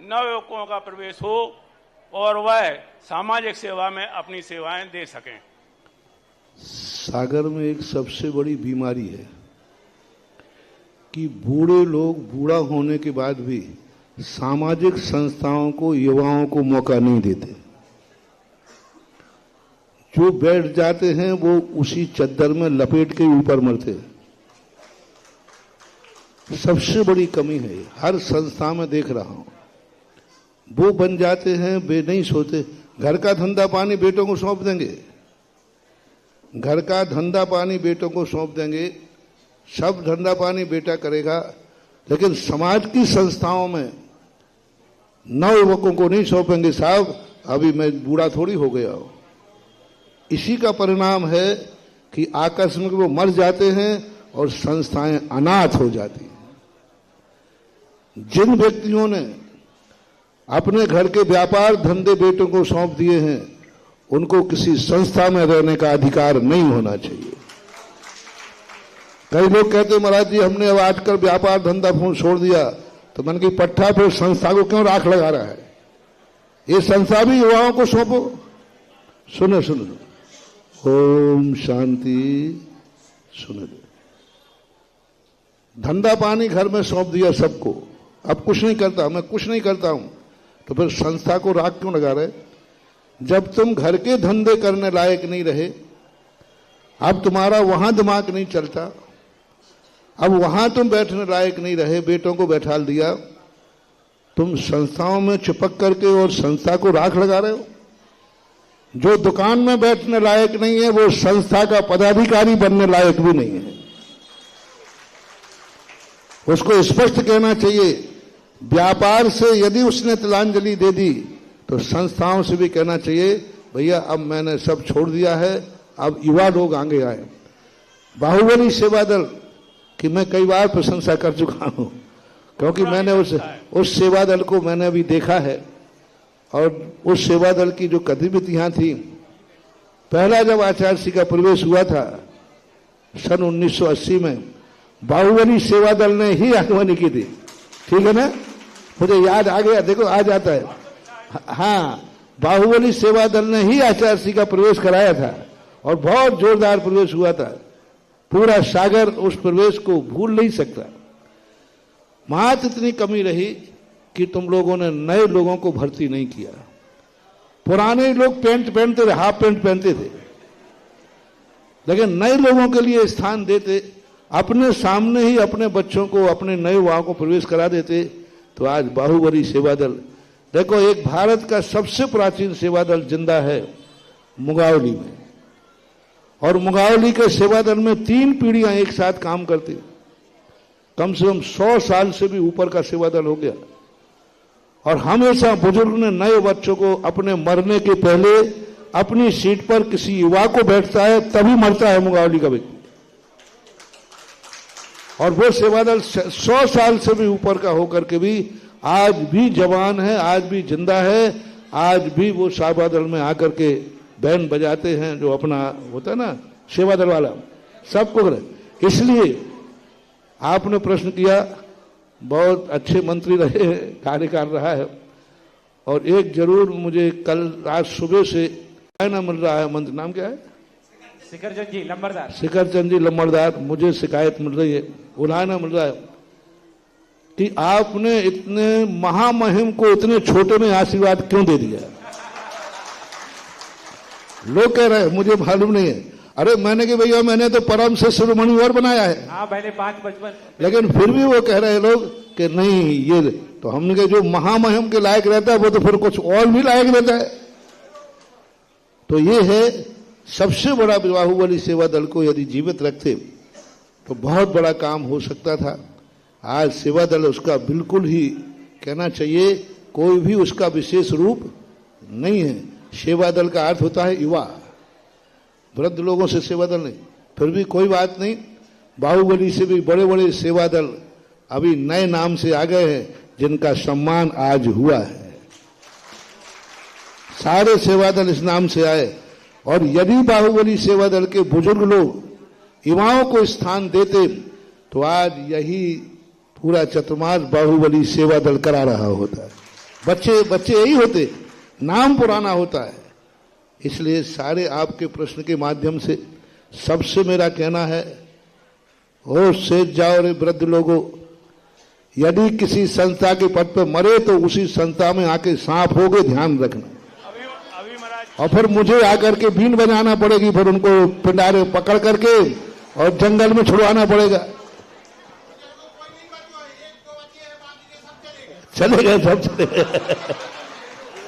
नवयुवकों का प्रवेश हो और वह सामाजिक सेवा में अपनी सेवाएं दे सकें। सागर में एक सबसे बड़ी बीमारी है कि बूढ़े लोग बूढ़ा होने के बाद भी सामाजिक संस्थाओं को, युवाओं को मौका नहीं देते। जो बैठ जाते हैं वो उसी चद्दर में लपेट के ऊपर मरते हैं। सबसे बड़ी कमी है, हर संस्था में देख रहा हूं। वो बन जाते हैं, वे नहीं सोते। घर का धंधा पानी बेटों को सौंप देंगे, घर का धंधा पानी बेटों को सौंप देंगे, सब धंधा पानी बेटा करेगा, लेकिन समाज की संस्थाओं में नवयुवकों को नहीं सौंपेंगे। साहब अभी मैं बूढ़ा थोड़ी हो गया हूं। इसी का परिणाम है कि आकस्मिक वो मर जाते हैं और संस्थाएं अनाथ हो जाती हैं। जिन व्यक्तियों ने अपने घर के व्यापार धंधे बेटों को सौंप दिए हैं, उनको किसी संस्था में रहने का अधिकार नहीं होना चाहिए। कई लोग कहते महाराज जी हमने अब आजकल व्यापार धंधा छोड़ दिया, तो मन की पट्टा पे संस्था को क्यों राख लगा रहा है? ये संस्था भी युवाओं को सौंपो। सुनो सुनो, ओम शांति। सुनो, धंधा पानी घर में सौंप दिया सबको, अब कुछ नहीं करता, मैं कुछ नहीं करता हूं, तो फिर संस्था को राख क्यों लगा रहे? जब तुम घर के धंधे करने लायक नहीं रहे, अब तुम्हारा वहां दिमाग नहीं चलता, अब वहां तुम बैठने लायक नहीं रहे, बेटों को बैठाल दिया, तुम संस्थाओं में चिपक करके और संस्था को राख लगा रहे हो। जो दुकान में बैठने लायक नहीं है वो संस्था का पदाधिकारी बनने लायक भी नहीं है। उसको स्पष्ट कहना चाहिए। व्यापार से यदि उसने तिलांजलि दे दी तो संस्थाओं से भी कहना चाहिए भैया अब मैंने सब छोड़ दिया है, अब युवा लोग आगे आए। बाहुबली सेवा दल की मैं कई बार प्रशंसा कर चुका हूं, क्योंकि मैंने उस सेवा दल को मैंने अभी देखा है। और उस सेवा दल की जो गतिविधियां थी, पहला जब आचार्य श्री का प्रवेश हुआ था सन 1980 में, बाहुबली सेवा दल ने ही अगवानी की थी। ठीक है ना, मुझे याद आ गया, देखो आ जाता है। हाँ, बाहुबली सेवा दल ने ही आचार्य श्री का प्रवेश कराया था और बहुत जोरदार प्रवेश हुआ था। पूरा सागर उस प्रवेश को भूल नहीं सकता। मात्र इतनी कमी रही कि तुम लोगों ने नए लोगों को भर्ती नहीं किया। पुराने लोग पैंट पहनते थे, हाफ पैंट पहनते थे, लेकिन नए लोगों के लिए स्थान देते, अपने सामने ही अपने बच्चों को, अपने नए युवाओं को प्रवेश करा देते। तो आज बाहुबली सेवा दल, देखो एक भारत का सबसे प्राचीन सेवा दल जिंदा है मुगावली में, और मुगावली के सेवा दल में 3 पीढ़ियां एक साथ काम करती। कम से कम 100 साल से भी ऊपर का सेवा दल हो गया। और हमेशा बुजुर्ग ने नए बच्चों को अपने मरने के पहले अपनी सीट पर किसी युवा को बैठता है, तभी मरता है मुगावली का व्यक्ति। और वो सेवा दल 100 साल से भी ऊपर का होकर के भी आज भी जवान है, आज भी जिंदा है। आज भी वो सेवा दल में आकर के बैंड बजाते हैं, जो अपना होता है ना सेवा दल वाला, सबको करे। इसलिए आपने प्रश्न किया, बहुत अच्छे मंत्री रहे हैं, कार्यकाल रहा है। और एक जरूर मुझे कल आज सुबह से ना मिल रहा है, मंत्री नाम क्या है? शिखरचंद जी लंबरदार। शिखरचंद जी लंबरदार, मुझे शिकायत मिल रही है, उलाहना मिल रहा है कि आपने इतने महामहिम को इतने छोटे में आशीर्वाद क्यों दे दिया। लोग कह रहे हैं, मुझे मालूम नहीं है। अरे मैंने कि भैया मैंने तो परम से शिरोमणि और बनाया है। हाँ मैंने 5-55, लेकिन फिर भी वो कह रहे लोग कि नहीं ये तो हमने कहा जो महामहिम के लायक रहता है वो तो फिर कुछ और भी लायक रहता है। तो ये है सबसे बड़ा। बाहुबली सेवा दल को यदि जीवित रखते तो बहुत बड़ा काम हो सकता था। आज सेवा दल उसका बिल्कुल ही कहना चाहिए कोई भी उसका विशेष रूप नहीं है। सेवा दल का अर्थ होता है युवा, वृद्ध लोगों से सेवा दल नहीं। फिर भी कोई बात नहीं, बाहुबली से भी बड़े बड़े सेवा दल अभी नए नाम से आ गए हैं जिनका सम्मान आज हुआ है। सारे सेवा दल इस नाम से आए। और यदि बाहुबली सेवा दल के बुजुर्ग लोग युवाओं को स्थान देते तो आज यही पूरा चतुर्मास बाहुबली सेवा दल करा रहा होता है। बच्चे बच्चे यही होते, नाम पुराना होता है। इसलिए सारे आपके प्रश्न के माध्यम से सबसे मेरा कहना है, होश से जाओ रे वृद्ध लोगों, यदि किसी संस्था के पद पर मरे तो उसी संस्था में आके सांप होगे, ध्यान रखना। अभी महाराज, और फिर मुझे आकर के बीन बजाना पड़ेगी, फिर उनको पिंडारे पकड़ करके और जंगल में छुड़वाना पड़ेगा। चलेगा, सब चलेगा।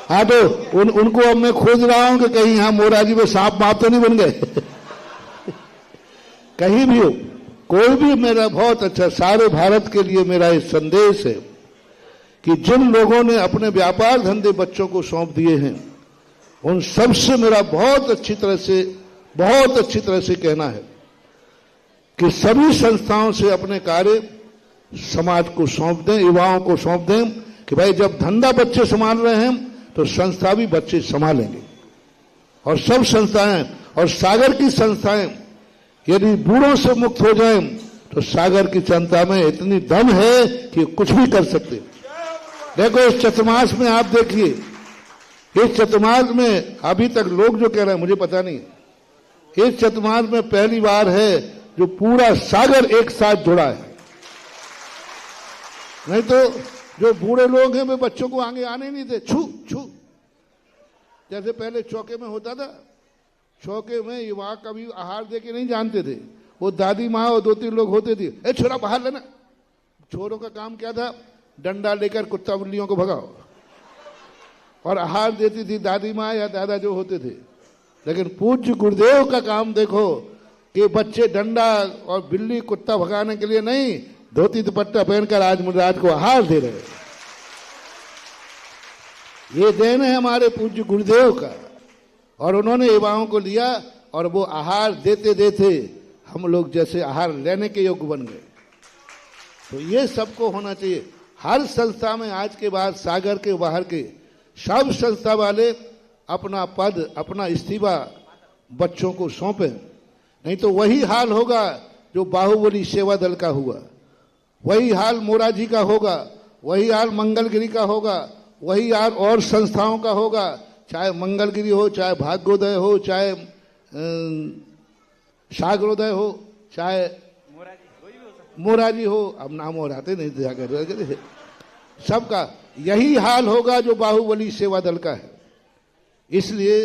हाँ तो उनको अब मैं खोज रहा हूं कि कहीं यहाँ मोराजी में सांप माप तो नहीं बन गए। कहीं भी हो, कोई भी, मेरा बहुत अच्छा, सारे भारत के लिए मेरा ये संदेश है कि जिन लोगों ने अपने व्यापार धंधे बच्चों को सौंप दिए हैं, उन सबसे मेरा बहुत अच्छी तरह से कहना है कि सभी संस्थाओं से अपने कार्य समाज को सौंप दें, युवाओं को सौंप दें कि भाई जब धंधा बच्चे संभाल रहे हैं तो संस्था भी बच्चे संभालेंगे। और सब संस्थाएं और सागर की संस्थाएं यदि बूढ़ों से मुक्त हो जाएं तो सागर की जनता में इतनी दम है कि कुछ भी कर सकते। देखो इस चतुर्मास में आप देखिए, इस चतुर्मास में अभी तक लोग जो कह रहे हैं मुझे पता नहीं, इस चतुर्मास में पहली बार है जो पूरा सागर एक साथ जुड़ा है। नहीं तो जो बूढ़े लोग हैं वे बच्चों को आगे आने नहीं थे, छू छू, जैसे पहले चौके में होता था। चौके में युवा कभी आहार दे के नहीं जानते थे, वो दादी माँ और 2-3 लोग होते थे, ए छोरा बाहर लेना। छोरों का काम क्या था, डंडा लेकर कुत्ता बिल्लियों को भगाओ, और आहार देती थी दादी माँ या दादा जो होते थे। लेकिन पूज्य गुरुदेव का काम देखो कि बच्चे डंडा और बिल्ली कुत्ता भगाने के लिए नहीं, धोती दुपट्टा पहनकर आज मुराद को आहार दे रहे। ये देन है हमारे पूज्य गुरुदेव का। और उन्होंने युवाओं को लिया और वो आहार देते देते हम लोग जैसे आहार लेने के योग्य बन गए। तो ये सबको होना चाहिए। हर संस्था में आज के बाद सागर के बाहर के सब संस्था वाले अपना पद, अपना इस्तीफा बच्चों को सौंपें, नहीं तो वही हाल होगा जो बाहुबली सेवा दल का हुआ, वही हाल मोराजी का होगा, वही हाल मंगलगिरी का होगा, वही हाल और संस्थाओं का होगा, चाहे मंगलगिरी हो, चाहे भाग्योदय हो, चाहे सागरोदय हो, चाहे मोराजी हो, अब नाम और आते नहीं जाकर, सबका यही हाल होगा जो बाहुबली सेवा दल का है। इसलिए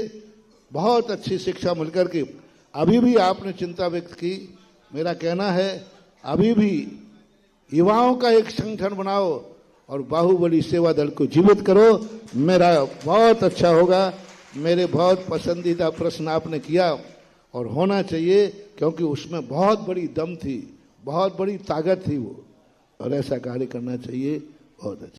बहुत अच्छी शिक्षा मिलकर के अभी भी आपने चिंता व्यक्त की। मेरा कहना है अभी भी युवाओं का एक संगठन बनाओ और बाहुबली सेवा दल को जीवित करो, मेरा बहुत अच्छा होगा। मेरे बहुत पसंदीदा प्रश्न आपने किया और होना चाहिए, क्योंकि उसमें बहुत बड़ी दम थी, बहुत बड़ी ताकत थी वो, और ऐसा कार्य करना चाहिए। बहुत अच्छा।